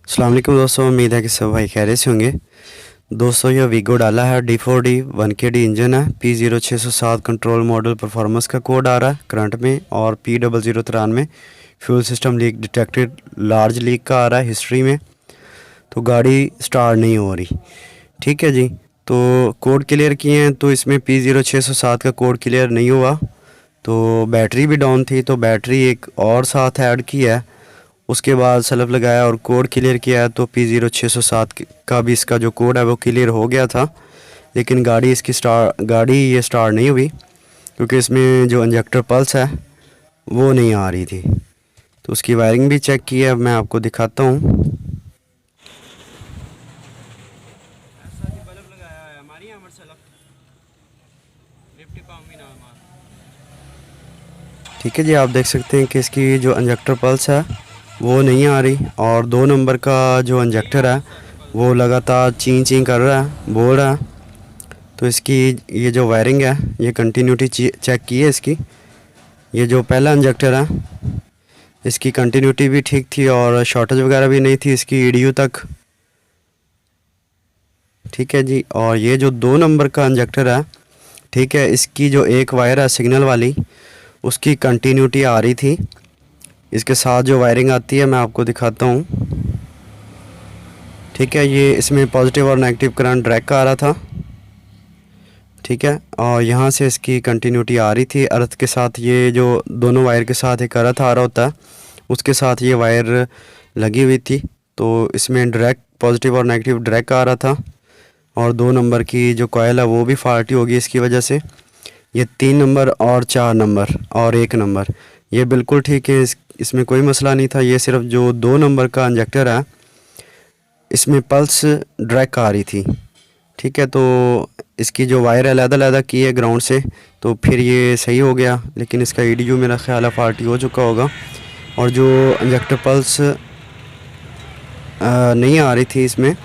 अस्सलाम वालेकुम दोस्तों, उम्मीद है कि सब भाई खैरियत से होंगे। दोस्तों ये वीगो डाला है D4D 1KD इंजन है। P0607 कंट्रोल मॉडल परफॉर्मेंस का कोड आ रहा है करंट में, और P0093 fuel system leak detected large leak का आ रहा है हिस्ट्री में। तो गाड़ी स्टार्ट नहीं हो रही। ठीक है जी, तो कोड क्लियर किए हैं तो इसमें P0607 का कोड क्लियर नहीं हुआ। तो बैटरी भी डाउन थी, तो बैटरी एक और साथ ऐड की है। उसके बाद सलफ लगाया और कोड क्लियर किया तो P0607 का भी इसका जो कोड है वो क्लियर हो गया था। लेकिन गाड़ी ये स्टार्ट नहीं हुई, क्योंकि इसमें जो इंजेक्टर पल्स है वो नहीं आ रही थी। तो उसकी वायरिंग भी चेक की है, मैं आपको दिखाता हूँ। ठीक है जी, आप देख सकते हैं कि इसकी जो इंजेक्टर पल्स है वो नहीं आ रही, और 2 नंबर का जो इंजेक्टर है वो लगातार चीं चीं कर रहा है, बोल रहा है। तो इसकी ये जो वायरिंग है ये कंटिन्यूटी चेक की है इसकी। ये जो पहला इंजेक्टर है इसकी कंटिन्यूटी भी ठीक थी और शॉर्टेज वगैरह भी नहीं थी इसकी ईडीयू तक। ठीक है जी, और ये जो 2 नंबर का इंजेक्टर है, ठीक है, इसकी जो एक वायर है सिग्नल वाली उसकी कंटिन्यूटी आ रही थी। इसके साथ जो वायरिंग आती है मैं आपको दिखाता हूँ। ठीक है, ये इसमें पॉजिटिव और नेगेटिव करंट ड्रैग का आ रहा था। ठीक है, और यहाँ से इसकी कंटिन्यूटी आ रही थी अर्थ के साथ। ये जो दोनों वायर के साथ एक अर्थ आ रहा होता है उसके साथ ये वायर लगी हुई थी। तो इसमें डायरेक्ट पॉजिटिव और नेगेटिव डायरेक्ट आ रहा था, और 2 नंबर की जो कॉयल है वो भी फाल्टी होगी इसकी वजह से। ये 3 नंबर और 4 नंबर और 1 नंबर ये बिल्कुल ठीक है, इसमें कोई मसला नहीं था। ये सिर्फ जो 2 नंबर का इंजेक्टर है इसमें पल्स डायरेक्ट आ रही थी। ठीक है, तो इसकी जो वायर अलग-अलग की है ग्राउंड से, तो फिर ये सही हो गया। लेकिन इसका ईडीयू मेरा ख्याल है फाल्टी हो चुका होगा, और जो इंजेक्टर पल्स नहीं आ रही थी इसमें,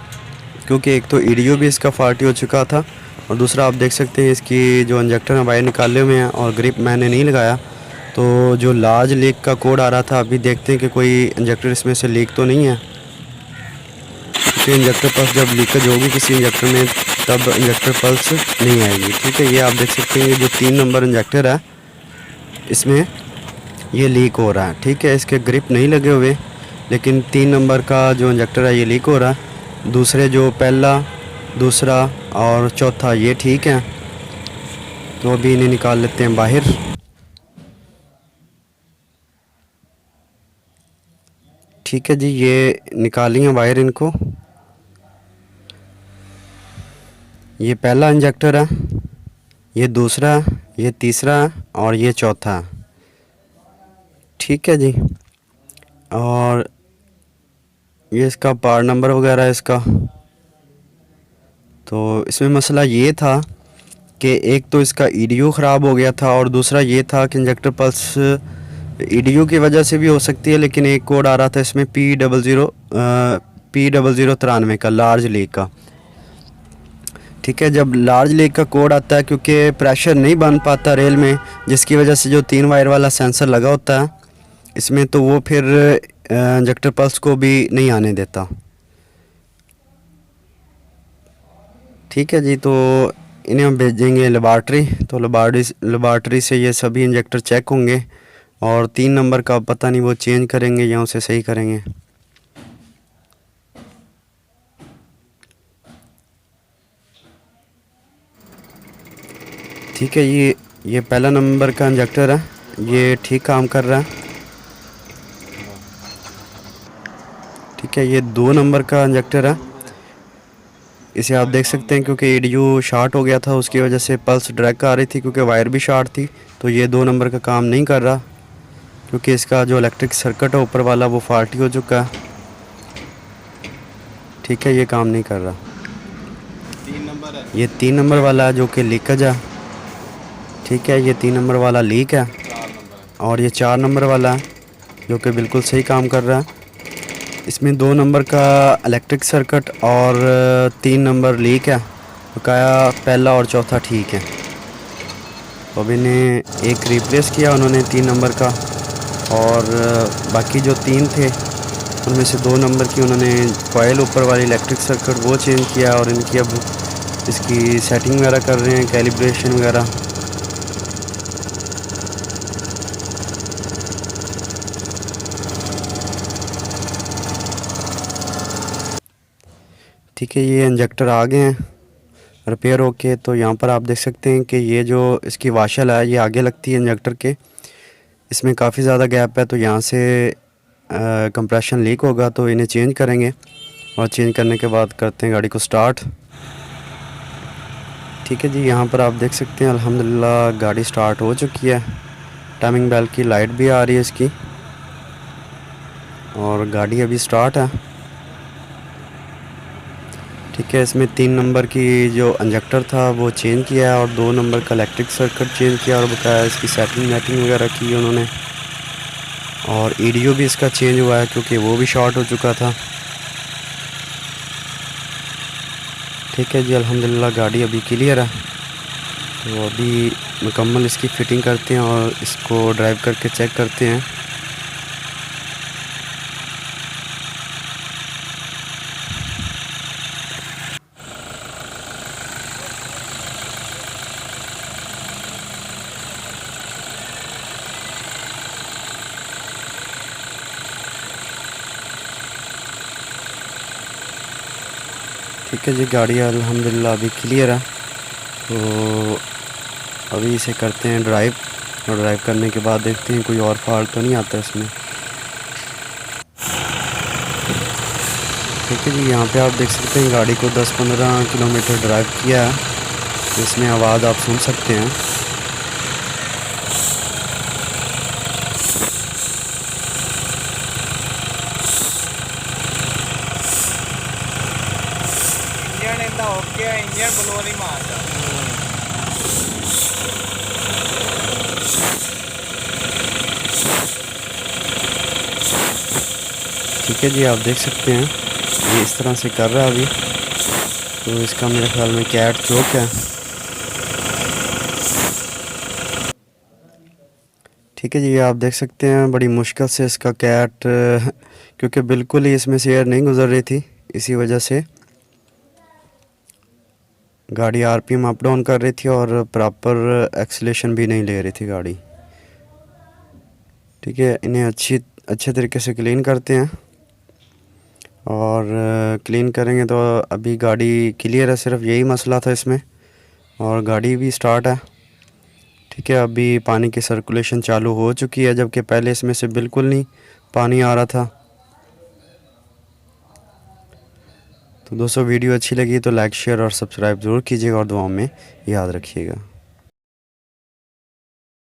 क्योंकि एक तो ईडीयू भी इसका फाल्टी हो चुका था, और दूसरा आप देख सकते हैं इसकी जो इंजेक्टर है वायर निकाले हुए हैं और ग्रिप मैंने नहीं लगाया। तो जो लार्ज लीक का कोड आ रहा था, अभी देखते हैं कि कोई इंजेक्टर इसमें से लीक तो नहीं है। क्योंकि इंजेक्टर पल्स जब लीकेज होगी किसी इंजेक्टर में तब इंजेक्टर पल्स नहीं आएगी। ठीक है, ये आप देख सकते हैं ये जो 3 नंबर इंजेक्टर है इसमें ये लीक हो रहा है। ठीक है, इसके ग्रिप नहीं लगे हुए, लेकिन 3 नंबर का जो इंजेक्टर है ये लीक हो रहा है। दूसरे जो पहला, दूसरा और चौथा ये ठीक है। तो अभी इन्हें निकाल लेते हैं बाहर। ठीक है जी, ये निकाली हैं बाहर इनको। ये पहला इंजेक्टर है, ये दूसरा, ये तीसरा और ये चौथा। ठीक है जी, और ये इसका पार्ट नंबर वगैरह है इसका। तो इसमें मसला ये था कि एक तो इसका ईडीयू ख़राब हो गया था, और दूसरा ये था कि इंजेक्टर पल्स ईडीयू की वजह से भी हो सकती है। लेकिन एक कोड आ रहा था इसमें P0093 का लार्ज लीक का। ठीक है, जब लार्ज लीक का कोड आता है, क्योंकि प्रेशर नहीं बन पाता रेल में, जिसकी वजह से जो 3 वायर वाला सेंसर लगा होता है इसमें, तो वो फिर इंजेक्टर पल्स को भी नहीं आने देता। ठीक है जी, तो इन्हें हम भेजेंगे लेबॉर्ट्री। तो लेबॉर्ट्री से ये सभी इंजेक्टर चेक होंगे, और 3 नंबर का पता नहीं वो चेंज करेंगे या उसे सही करेंगे। ठीक है, ये पहला नंबर का इंजेक्टर है, ये ठीक काम कर रहा है। ठीक है, ये 2 नंबर का इंजेक्टर है, इसे आप देख सकते हैं क्योंकि ईडीयू शॉर्ट हो गया था, उसकी वजह से पल्स डायरेक्ट आ रही थी, क्योंकि वायर भी शॉर्ट थी। तो ये 2 नंबर का काम नहीं कर रहा, क्योंकि इसका जो इलेक्ट्रिक सर्किट है ऊपर वाला वो फाल्टी हो चुका है। ठीक है, ये काम नहीं कर रहा। 3 नंबर है, ये 3 नंबर वाला जो कि लीकेज है। ठीक है, ये 3 नंबर वाला लीक है, 4 नंबर है। और ये 4 नंबर वाला है जो कि बिल्कुल सही काम कर रहा है। इसमें 2 नंबर का इलेक्ट्रिक सर्किट और 3 नंबर लीक है, बकाया पहला और चौथा ठीक है। तो अब इन्हें एक रिप्लेस किया उन्होंने 3 नंबर का, और बाकी जो 3 थे उनमें से 2 नंबर की उन्होंने कॉइल ऊपर वाली इलेक्ट्रिक सर्किट वो चेंज किया और इनकी अब इसकी सेटिंग वगैरह कर रहे हैं, कैलिब्रेशन वगैरह। ठीक है, ये इंजेक्टर आ गए हैं रिपेयर होके। तो यहाँ पर आप देख सकते हैं कि ये जो इसकी वाशल है ये आगे लगती है इंजेक्टर के, इसमें काफ़ी ज़्यादा गैप है, तो यहाँ से कंप्रेशन लीक होगा, तो इन्हें चेंज करेंगे और चेंज करने के बाद करते हैं गाड़ी को स्टार्ट। ठीक है जी, यहाँ पर आप देख सकते हैं अल्हम्दुलिल्लाह गाड़ी स्टार्ट हो चुकी है। टाइमिंग बेल की लाइट भी आ रही है इसकी और गाड़ी अभी स्टार्ट है। ठीक है, इसमें 3 नंबर की जो इंजेक्टर था वो चेंज किया है और 2 नंबर का इलेक्ट्रिक सर्किट चेंज किया और बताया इसकी सेटिंग वेटिंग वगैरह की उन्होंने। और ईडीओ भी इसका चेंज हुआ है क्योंकि वो भी शॉर्ट हो चुका था। ठीक है जी, अल्हम्दुलिल्लाह गाड़ी अभी क्लियर है। तो अभी मुकम्मल इसकी फ़िटिंग करते हैं और इसको ड्राइव करके चेक करते हैं। ठीक है जी, गाड़ी अल्हम्दुलिल्लाह अभी क्लियर है। तो अभी इसे करते हैं ड्राइव और ड्राइव करने के बाद देखते हैं कोई और फॉल्ट तो नहीं आता इसमें। ठीक है जी, यहाँ पे आप देख सकते हैं गाड़ी को 10-15 किलोमीटर ड्राइव किया है, इसमें आवाज़ आप सुन सकते हैं। इंजन इतना ओके है, इंजन ब्लो नहीं मारता। ठीक है जी, आप देख सकते हैं ये इस तरह से कर रहा है अभी। तो इसका मेरे ख्याल में कैट चौक है। ठीक है जी, आप देख सकते हैं बड़ी मुश्किल से इसका कैट क्योंकि बिल्कुल ही इसमें से एयर नहीं गुजर रही थी, इसी वजह से गाड़ी आरपीएम अप डाउन कर रही थी और प्रॉपर एक्सीलेशन भी नहीं ले रही थी गाड़ी। ठीक है, इन्हें अच्छे तरीके से क्लीन करते हैं और क्लीन करेंगे तो अभी गाड़ी क्लियर है, सिर्फ यही मसला था इसमें और गाड़ी भी स्टार्ट है। ठीक है, अभी पानी की सर्कुलेशन चालू हो चुकी है जबकि पहले इसमें से बिल्कुल नहीं पानी आ रहा था। तो दोस्तों वीडियो अच्छी लगी तो लाइक शेयर और सब्सक्राइब ज़रूर कीजिएगा और दुआओं में याद रखिएगा।